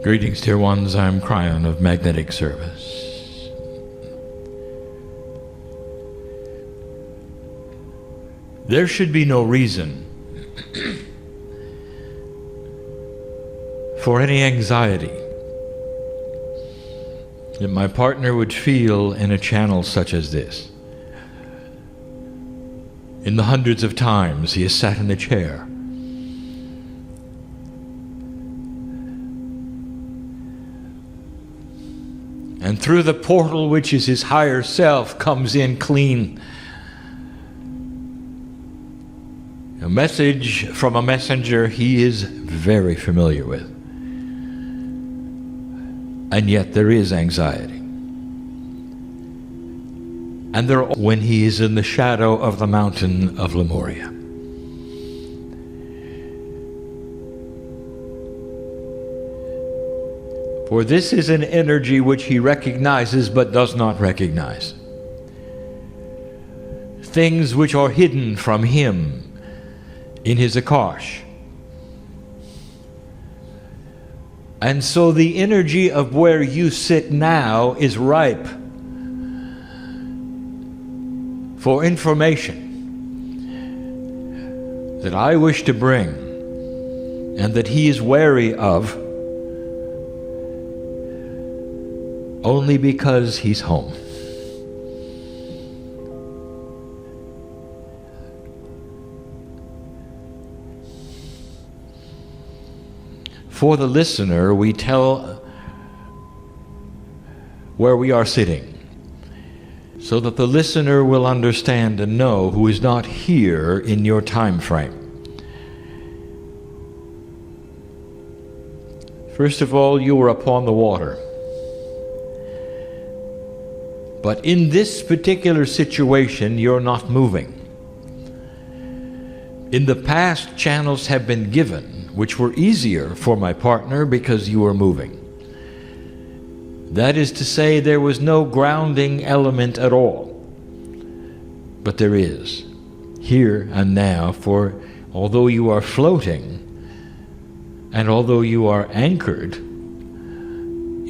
Greetings, dear ones. I'm Cryon of Magnetic Service. There should be no reason for any anxiety that my partner would feel in a channel such as this. In the hundreds of times he has sat in the chair, and through the portal which is his higher self comes in clean a message from a messenger he is very familiar with. And yet there is anxiety. And there, when he is in the shadow of the mountain of Lemuria. For this is an energy which he recognizes but does not recognize. Things which are hidden from him in his Akash. And so the energy of where you sit now is ripe for information that I wish to bring and that he is wary of only because he's home. For the listener, we tell where we are sitting, so that the listener will understand and know who is not here in your time frame. First of all, you are upon the water. But in this particular situation, you're not moving. In the past, channels have been given, which were easier for my partner because you were moving. That is to say, there was no grounding element at all. But there is, here and now, for although you are floating, and although you are anchored,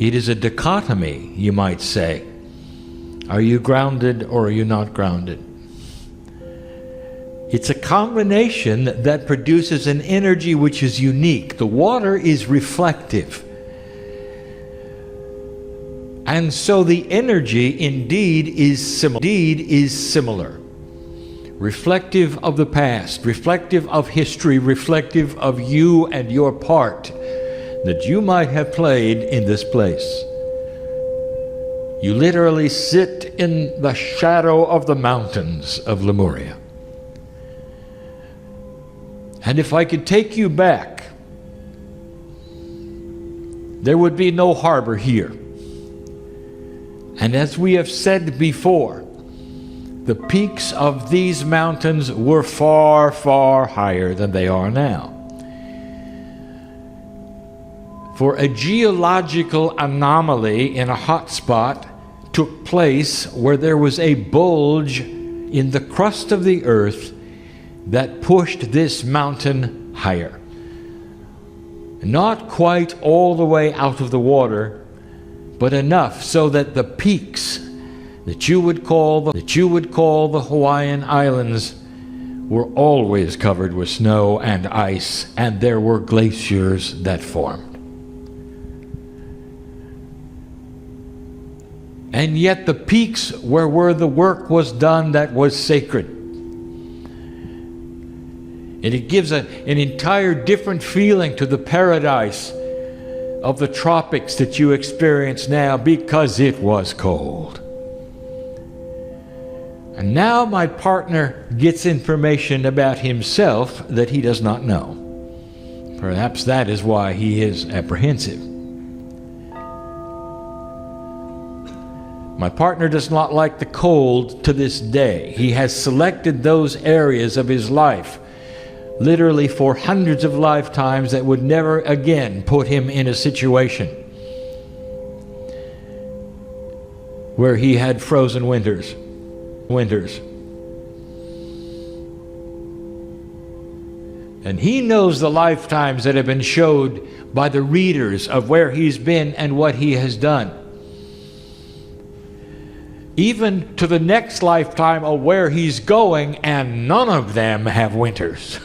it is a dichotomy, you might say. Are you grounded or are you not grounded? It's a combination that produces an energy which is unique. The water is reflective. And so the energy indeed is similar. Reflective of the past, reflective of history, reflective of you and your part that you might have played in this place. You literally sit in the shadow of the mountains of Lemuria. And if I could take you back, there would be no harbor here. And as we have said before, the peaks of these mountains were far, far higher than they are now. For a geological anomaly in a hot spot took place where there was a bulge in the crust of the earth that pushed this mountain higher. Not quite all the way out of the water, but enough so that the peaks that you would call the Hawaiian Islands were always covered with snow and ice, and there were glaciers that formed. And yet the peaks were where the work was done that was sacred. And it gives an entire different feeling to the paradise of the tropics that you experience now, because it was cold. And now my partner gets information about himself that he does not know. Perhaps that is why he is apprehensive. My partner does not like the cold to this day. He has selected those areas of his life, literally for hundreds of lifetimes, that would never again put him in a situation where he had frozen winters. And he knows the lifetimes that have been showed by the readers of where he's been and what he has done. Even to the next lifetime of where he's going, and none of them have winters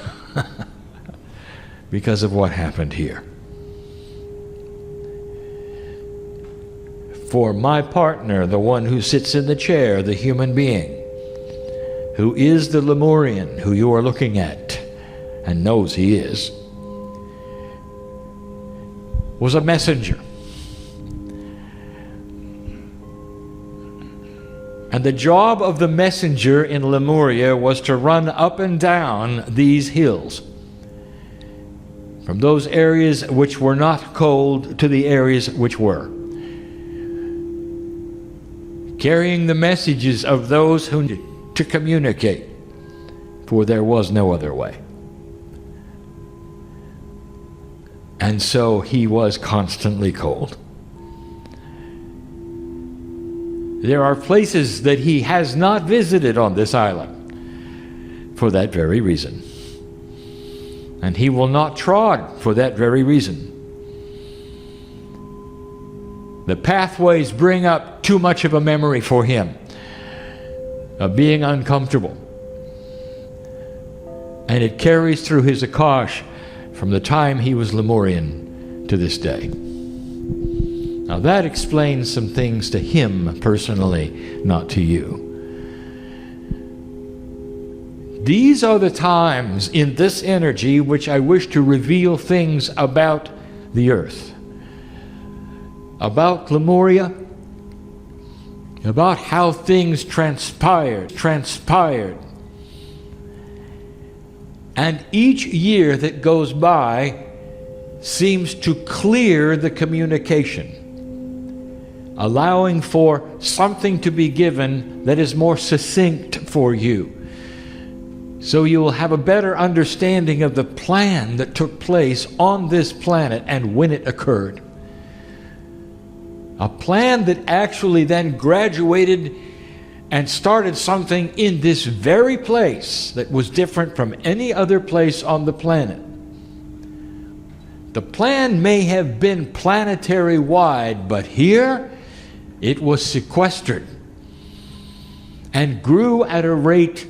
because of what happened here. For my partner, the one who sits in the chair, the human being, who is the Lemurian who you are looking at and knows he is, was a messenger. And the job of the messenger in Lemuria was to run up and down these hills, from those areas which were not cold to the areas which were, carrying the messages of those who needed to communicate, for there was no other way. And so he was constantly cold. There are places that he has not visited on this island for that very reason. And he will not trod for that very reason. The pathways bring up too much of a memory for him of being uncomfortable. And it carries through his Akash from the time he was Lemurian to this day. Now that explains some things to him personally, not to you. These are the times in this energy which I wish to reveal things about the earth, about Lemuria, about how things transpired. And each year that goes by seems to clear the communication, allowing for something to be given that is more succinct for you. So you will have a better understanding of the plan that took place on this planet and when it occurred. A plan that actually then graduated and started something in this very place that was different from any other place on the planet. The plan may have been planetary wide, but here it was sequestered and grew at a rate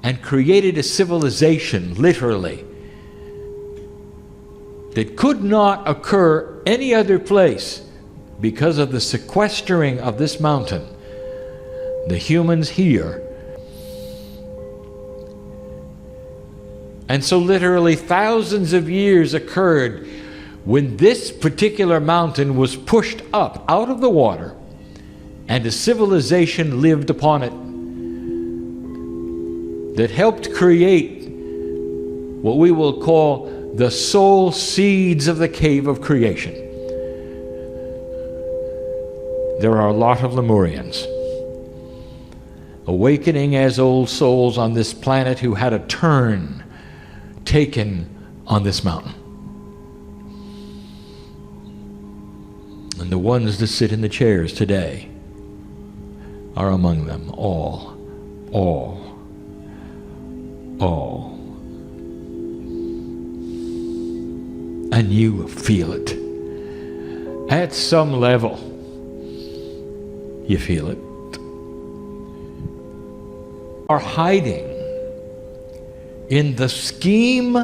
and created a civilization, literally, that could not occur any other place because of the sequestering of this mountain. The humans here. And so literally thousands of years occurred when this particular mountain was pushed up out of the water and a civilization lived upon it that helped create what we will call the soul seeds of the cave of creation. There are a lot of Lemurians awakening as old souls on this planet who had a turn taken on this mountain. And the ones that sit in the chairs today are among them, all. And you feel it. At some level, you feel it. Are hiding in the scheme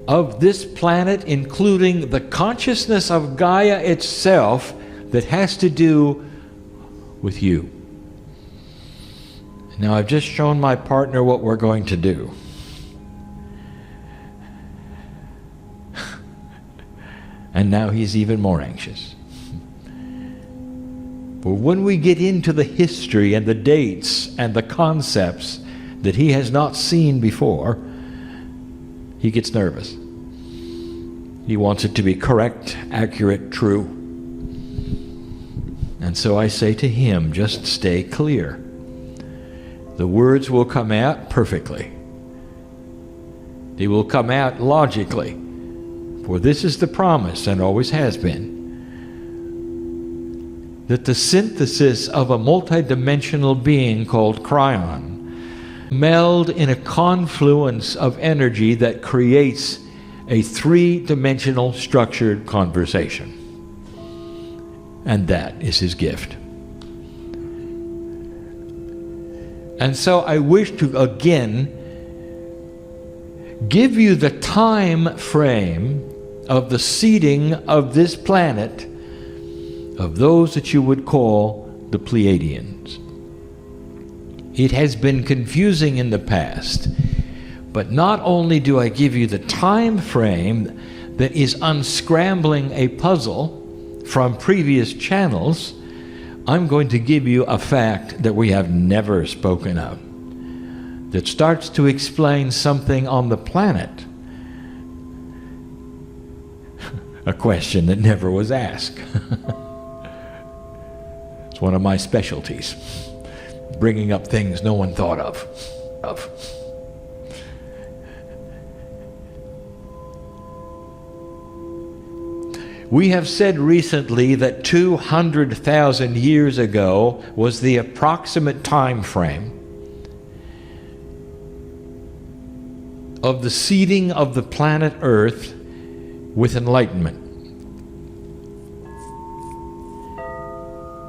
of this planet, including the consciousness of Gaia itself that has to do with you. Now, I've just shown my partner what we're going to do. And now he's even more anxious. But when we get into the history and the dates and the concepts that he has not seen before, he gets nervous. He wants it to be correct, accurate, true. And so I say to him, just stay clear. The words will come out perfectly. They will come out logically. For this is the promise, and always has been, that the synthesis of a multidimensional being called Cryon meld in a confluence of energy that creates a three-dimensional structured conversation. And that is his gift. And so I wish to again give you the time frame of the seeding of this planet of those that you would call the Pleiadians. It has been confusing in the past, but not only do I give you the time frame that is unscrambling a puzzle from previous channels, I'm going to give you a fact that we have never spoken of, that starts to explain something on the planet, a question that never was asked. It's one of my specialties, bringing up things no one thought of. We have said recently that 200,000 years ago was the approximate time frame of the seeding of the planet Earth with enlightenment.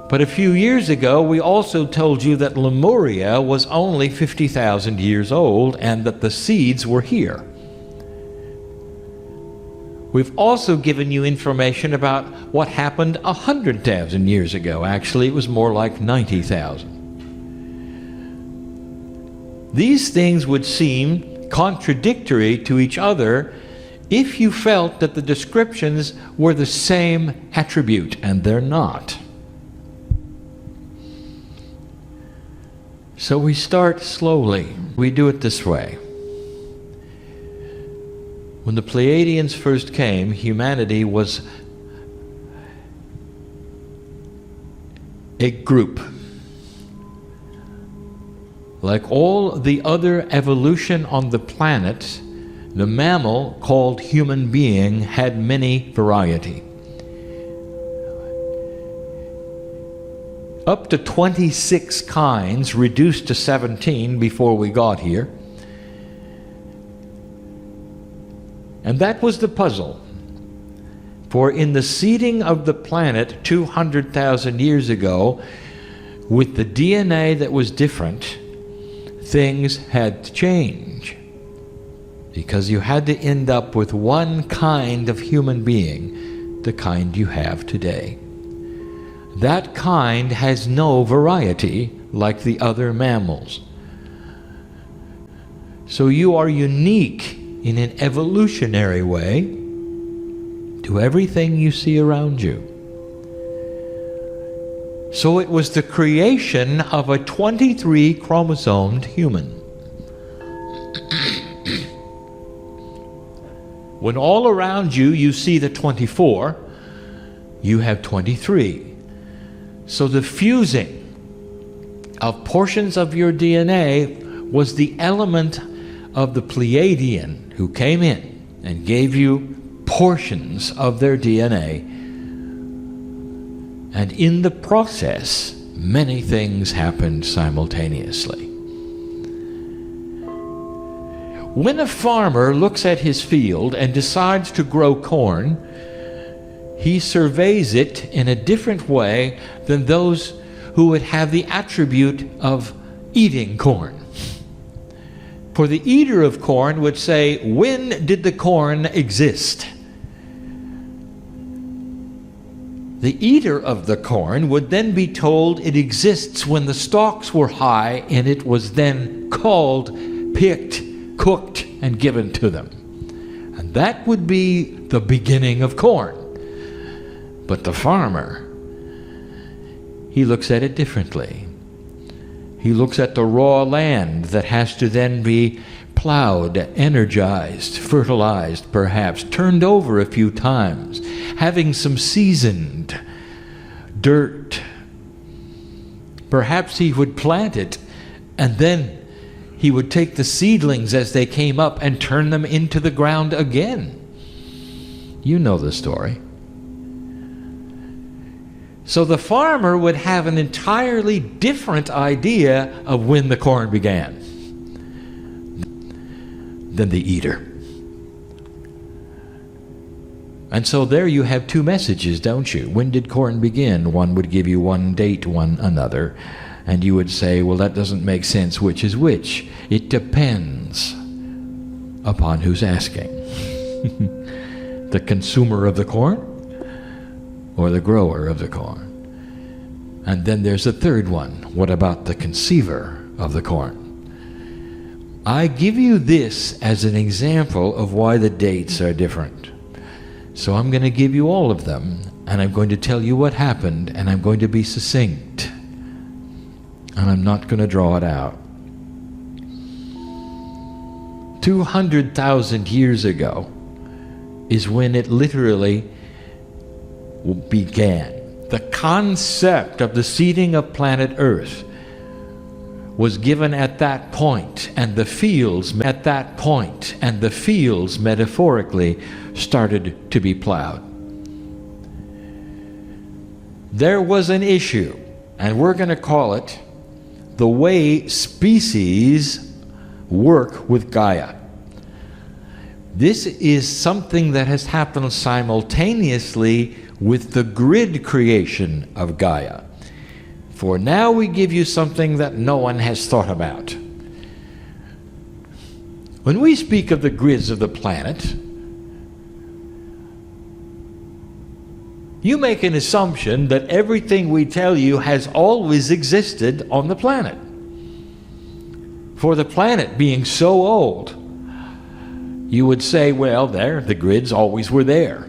But a few years ago, we also told you that Lemuria was only 50,000 years old and that the seeds were here. We've also given you information about what happened 100,000 years ago. Actually, it was more like 90,000. These things would seem contradictory to each other if you felt that the descriptions were the same attribute, and they're not. So we start slowly. We do it this way. When the Pleiadians first came, humanity was a group. Like all the other evolution on the planet, the mammal called human being had many variety. Up to 26 kinds, reduced to 17 before we got here. And that was the puzzle. For in the seeding of the planet 200,000 years ago, with the DNA that was different, things had to change. Because you had to end up with one kind of human being, the kind you have today. That kind has no variety like the other mammals. So you are unique in an evolutionary way to everything you see around you. So it was the creation of a 23-chromosomed human. When all around you you see the 24, you have 23. So the fusing of portions of your DNA was the element of the Pleiadian who came in and gave you portions of their DNA. And in the process, many things happened simultaneously. When a farmer looks at his field and decides to grow corn, he surveys it in a different way than those who would have the attribute of eating corn. For the eater of corn would say, when did the corn exist? The eater of the corn would then be told it exists when the stalks were high and it was then culled, picked, cooked, and given to them. And that would be the beginning of corn. But the farmer, he looks at it differently. He looks at the raw land that has to then be plowed, energized, fertilized perhaps, turned over a few times, having some seasoned dirt. Perhaps he would plant it, and then he would take the seedlings as they came up and turn them into the ground again. You know the story. So the farmer would have an entirely different idea of when the corn began. than the eater. And so there you have two messages, don't you? When did corn begin? One would give you one date, one another. And you would say, well, that doesn't make sense. Which is which? It depends upon who's asking. The consumer of the corn or the grower of the corn? And then there's a third one. What about the conceiver of the corn? I give you this as an example of why the dates are different. So I'm going to give you all of them, and I'm going to tell you what happened, and I'm going to be succinct. And I'm not going to draw it out. 200,000 years ago is when it literally began. The concept of the seeding of planet Earth was given at that point, and the fields at that point, and the fields metaphorically started to be plowed. There was an issue, and we're going to call it the way species work with Gaia. This is something that has happened simultaneously with the grid creation of Gaia. For now we give you something that no one has thought about. When we speak of the grids of the planet, you make an assumption that everything we tell you has always existed on the planet. For the planet being so old, you would say, well, the grids always were there.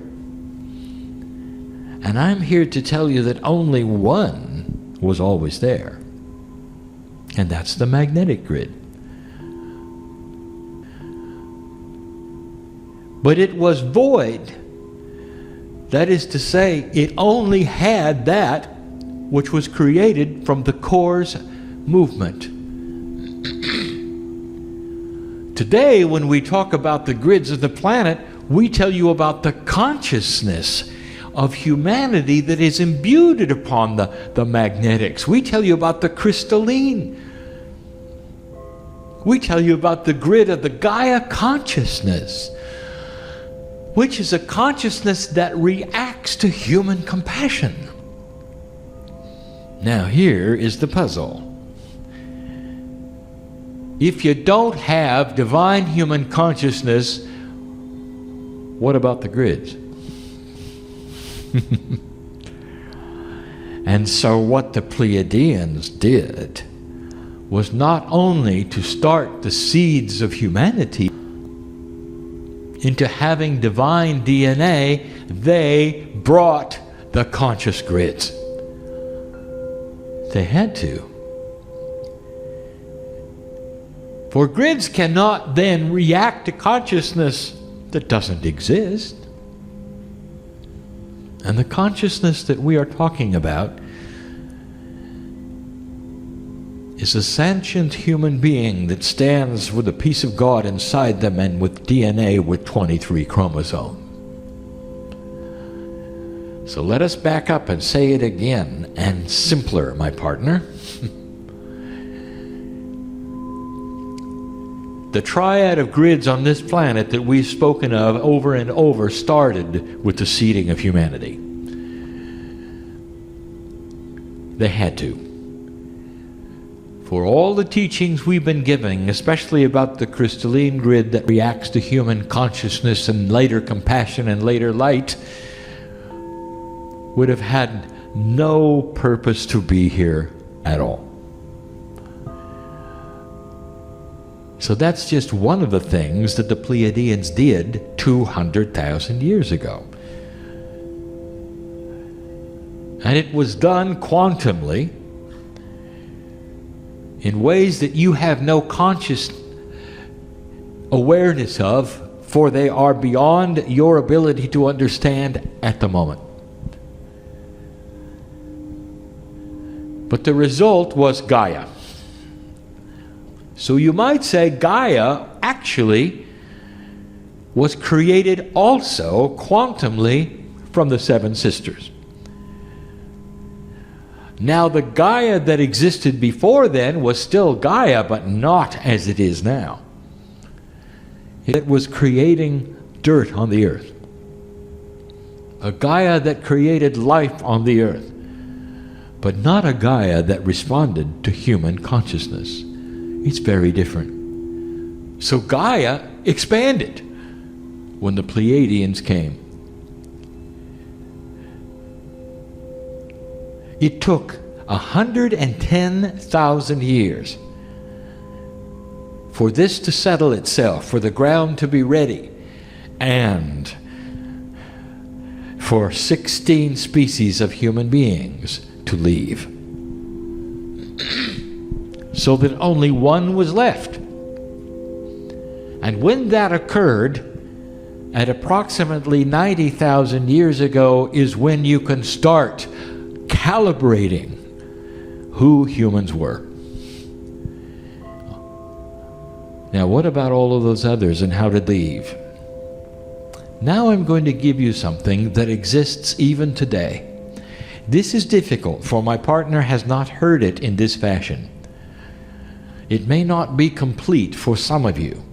And I'm here to tell you that only one was always there. And that's the magnetic grid. But it was void. That is to say, it only had that which was created from the core's movement. Today, when we talk about the grids of the planet, we tell you about the consciousness of humanity that is imbued upon the magnetics. We tell you about the crystalline. We tell you about the grid of the Gaia consciousness, which is a consciousness that reacts to human compassion. Now here is the puzzle. If you don't have divine human consciousness, what about the grids? And so what the Pleiadians did was not only to start the seeds of humanity into having divine DNA, they brought the conscious grids. They had to. For grids cannot then react to consciousness that doesn't exist. And the consciousness that we are talking about is a sentient human being that stands with a piece of God inside them and with DNA with 23 chromosomes. So let us back up and say it again, and simpler, my partner. The triad of grids on this planet that we've spoken of over and over started with the seeding of humanity. They had to. For all the teachings we've been giving, especially about the crystalline grid that reacts to human consciousness and later compassion and later light, would have had no purpose to be here at all. So that's just one of the things that the Pleiadians did 200,000 years ago. And it was done quantumly in ways that you have no conscious awareness of, for they are beyond your ability to understand at the moment. But the result was Gaia. So you might say Gaia actually was created also quantumly from the seven sisters. Now the Gaia that existed before then was still Gaia, but not as it is now. It was creating dirt on the earth. A Gaia that created life on the earth, but not a Gaia that responded to human consciousness. It's very different. So Gaia expanded when the Pleiadians came. It took 110,000 years for this to settle itself, for the ground to be ready, and for 16 species of human beings to leave, so that only one was left. And when that occurred, at approximately 90,000 years ago, is when you can start calibrating who humans were. Now, what about all of those others, and how did they leave? Now I'm going to give you something that exists even today. This is difficult, for my partner has not heard it in this fashion. It may not be complete for some of you,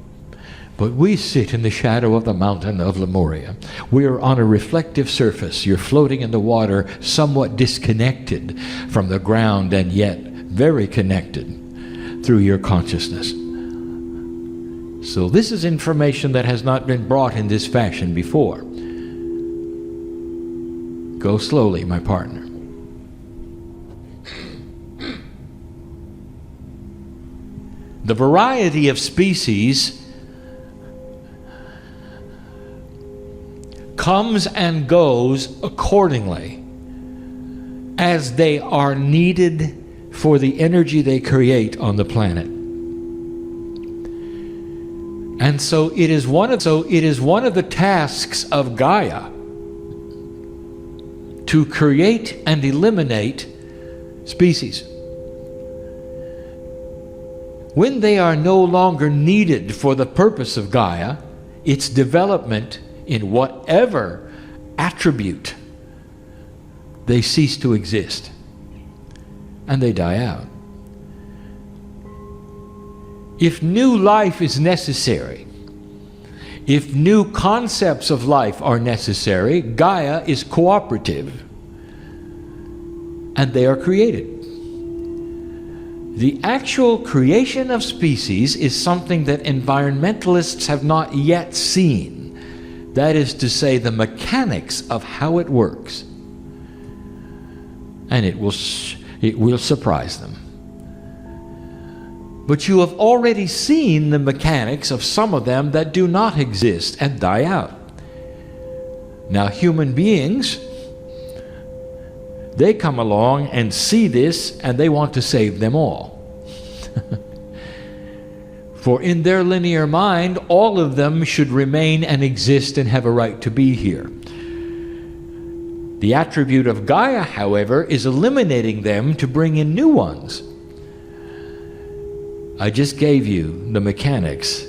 but we sit in the shadow of the mountain of Lemuria. We are on a reflective surface. You're floating in the water, somewhat disconnected from the ground, and yet very connected through your consciousness. So this is information that has not been brought in this fashion before. Go slowly, my partner. The variety of species comes and goes accordingly as they are needed for the energy they create on the planet. And so it is one of the tasks of Gaia to create and eliminate species. When they are no longer needed for the purpose of Gaia, its development in whatever attribute, they cease to exist and they die out. If new life is necessary, if new concepts of life are necessary, Gaia is cooperative, and they are created. The actual creation of species is something that environmentalists have not yet seen. That is to say, the mechanics of how it works. And it will surprise them. But you have already seen the mechanics of some of them that do not exist and die out. Now, human beings, they come along and see this, and they want to save them all. For in their linear mind, all of them should remain and exist and have a right to be here. The attribute of Gaia, however, is eliminating them to bring in new ones. I just gave you the mechanics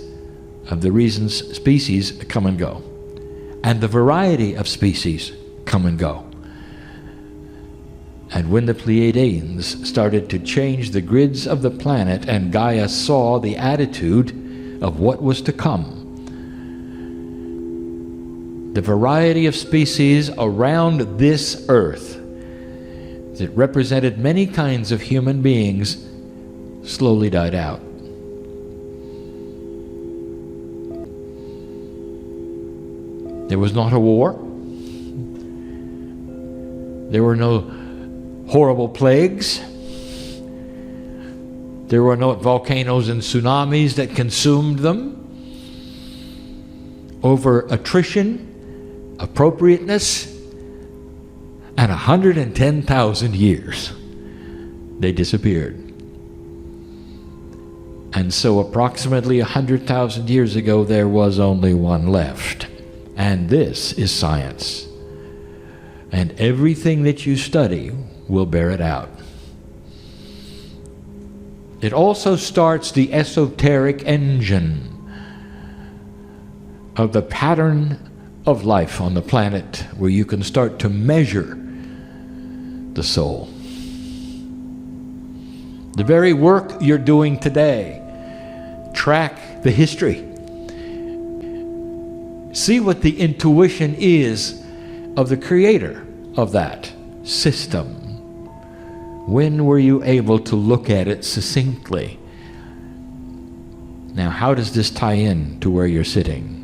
of the reasons species come and go, and the variety of species come and go. And when the Pleiadians started to change the grids of the planet, and Gaia saw the attitude of what was to come, the variety of species around this earth that represented many kinds of human beings slowly died out. There was not a war. There were no horrible plagues. There were no volcanoes and tsunamis that consumed them. Over attrition, appropriateness, and 110,000 years, they disappeared. And so approximately 100,000 years ago, there was only one left. And this is science. And everything that you study will bear it out. It also starts the esoteric engine of the pattern of life on the planet, where you can start to measure the soul. The very work you're doing today, track the history. See what the intuition is of the creator of that system. When were you able to look at it succinctly? Now, how does this tie in to where you're sitting?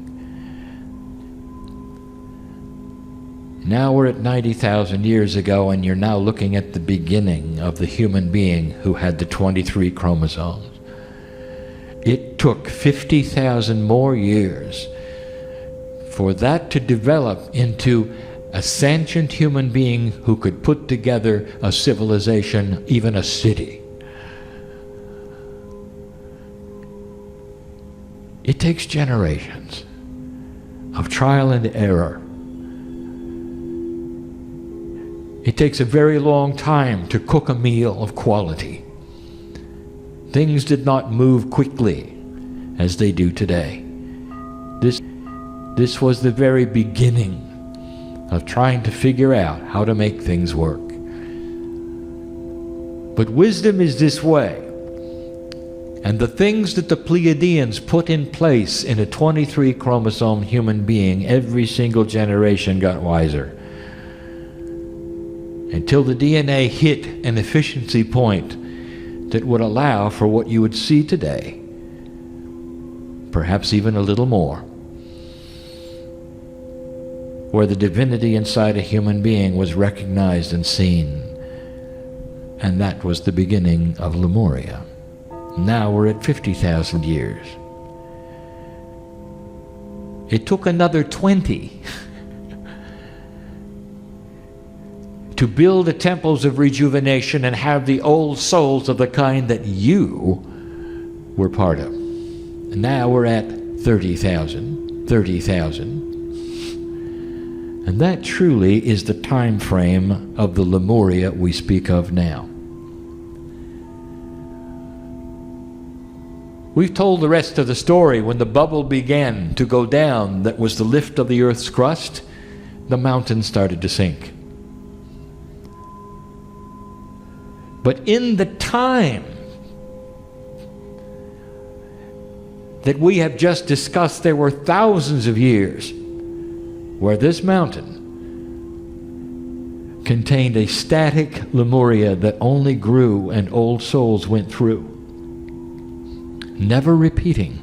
Now we're at 90,000 years ago, and you're now looking at the beginning of the human being who had the 23 chromosomes. It took 50,000 more years for that to develop into a sentient human being who could put together a civilization, even a city. It takes generations of trial and error. It takes a very long time to cook a meal of quality. Things did not move quickly as they do today. This was the very beginning of trying to figure out how to make things work. But wisdom is this way. And the things that the Pleiadians put in place in a 23 chromosome human being, every single generation got wiser. Until the DNA hit an efficiency point that would allow for what you would see today, perhaps even a little more, where the divinity inside a human being was recognized and seen. And that was the beginning of Lemuria. Now we're at 50,000 years. It took another 20 to build the temples of rejuvenation and have the old souls of the kind that you were part of. And now we're at 30,000. And that truly is the time frame of the Lemuria we speak of now. We've told the rest of the story. When the bubble began to go down, that was the lift of the earth's crust, the mountains started to sink. But in the time that we have just discussed, there were thousands of years where this mountain contained a static Lemuria that only grew and old souls went through, never repeating,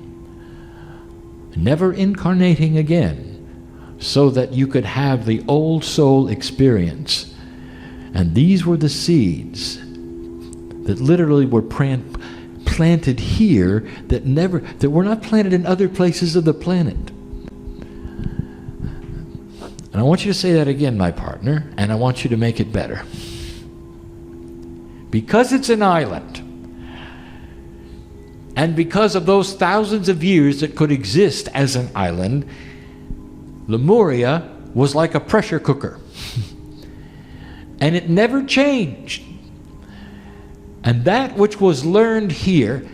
never incarnating again, so that you could have the old soul experience. And these were the seeds that literally were planted here that were not planted in other places of the planet. And I want you to say that again, my partner, and I want you to make it better. Because it's an island, and because of those thousands of years that could exist as an island, Lemuria was like a pressure cooker. And it never changed. And that which was learned here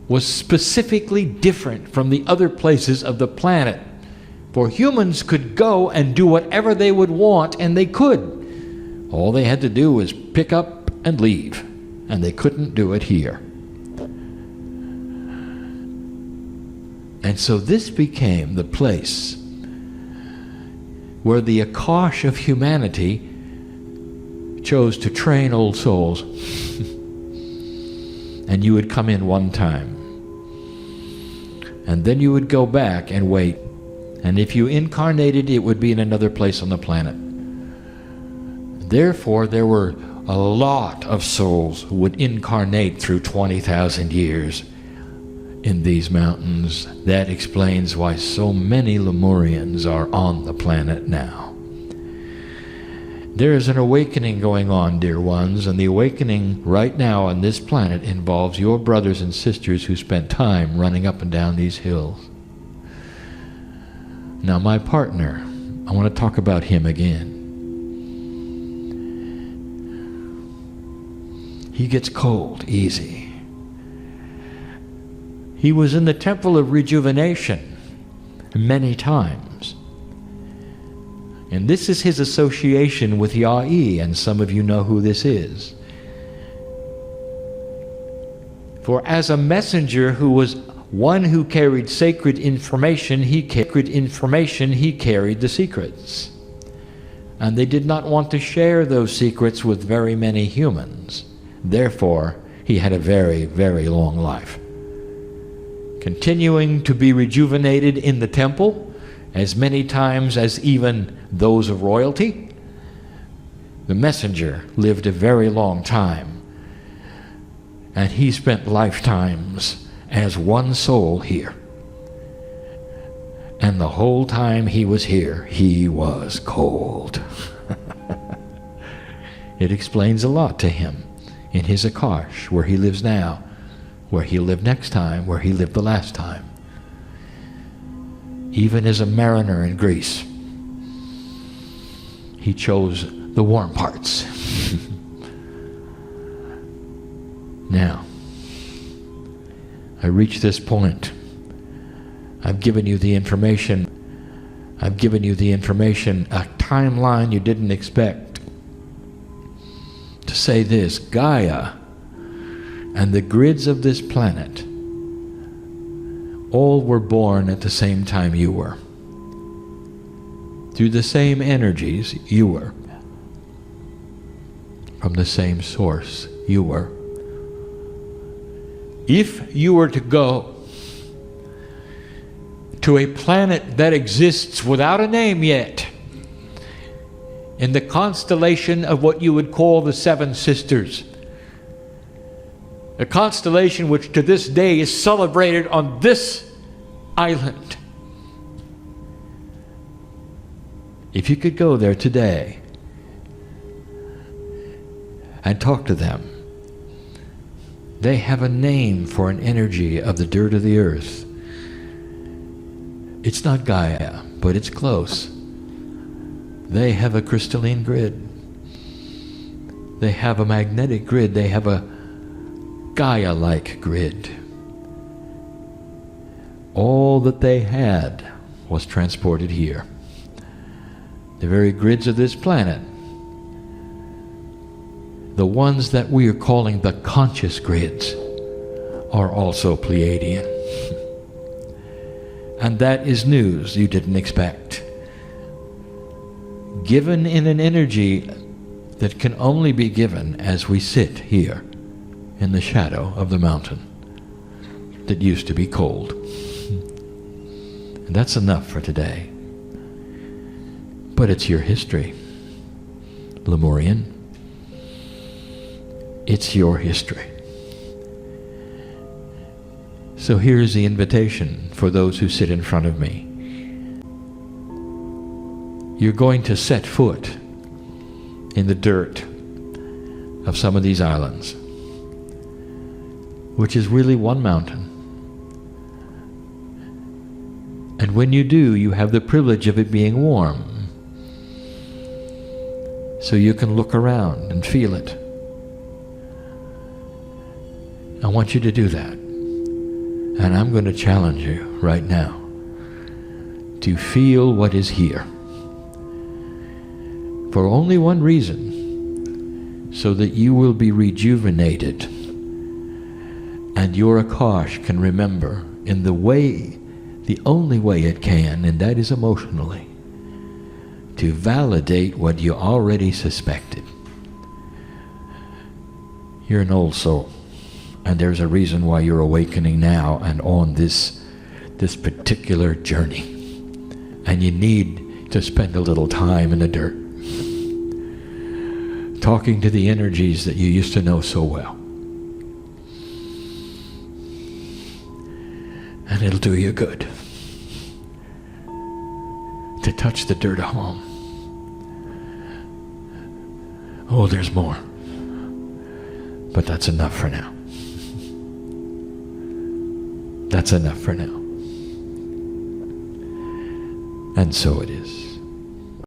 was specifically different from the other places of the planet. For humans could go and do whatever they would want, and they could. All they had to do was pick up and leave, and they couldn't do it here. And so this became the place where the Akash of humanity chose to train old souls. And you would come in one time, and then you would go back and wait. And if you incarnated, it would be in another place on the planet. Therefore, there were a lot of souls who would incarnate through 20,000 years in these mountains. That explains why so many Lemurians are on the planet now. There is an awakening going on, dear ones, and the awakening right now on this planet involves your brothers and sisters who spent time running up and down these hills. Now, my partner, I want to talk about him again. He gets cold easy. He was in the Temple of Rejuvenation many times. And this is his association with Ya'i, and some of you know who this is. For as a messenger who was one who carried sacred information, he carried the secrets. And they did not want to share those secrets with very many humans. Therefore, he had a very, very long life. Continuing to be rejuvenated in the temple as many times as even those of royalty, the messenger lived a very long time. And he spent lifetimes as one soul here. And the whole time he was here, he was cold. It explains a lot to him in his Akash, where he lives now, where he'll live next time, where he lived the last time. Even as a mariner in Greece, he chose the warm parts. Now, I reach this point. I've given you the information. I've given you the information, a timeline you didn't expect. To say this, Gaia and the grids of this planet all were born at the same time you were. Through the same energies you were. From the same source you were. If you were to go to a planet that exists without a name yet, in the constellation of what you would call the Seven Sisters, a constellation which to this day is celebrated on this island. If you could go there today and talk to them, they have a name for an energy of the dirt of the earth. It's not Gaia, but it's close. They have a crystalline grid. They have a magnetic grid. They have a Gaia-like grid. All that they had was transported here. The very grids of this planet, the ones that we are calling the conscious grids, are also Pleiadian. And that is news you didn't expect. Given in an energy that can only be given as we sit here in the shadow of the mountain that used to be cold. And that's enough for today. But it's your history, Lemurian. It's your history. So here's the invitation for those who sit in front of me. You're going to set foot in the dirt of some of these islands, which is really one mountain. And when you do, you have the privilege of it being warm. So you can look around and feel it. I want you to do that. And I'm going to challenge you right now to feel what is here. For only one reason, so that you will be rejuvenated and your Akash can remember in the way, the only way it can, and that is emotionally, to validate what you already suspected. You're an old soul. And there's a reason why you're awakening now and on this particular journey. And you need to spend a little time in the dirt, talking to the energies that you used to know so well. And it'll do you good to touch the dirt of home. Oh, there's more. But that's enough for now. That's enough for now. And so it is.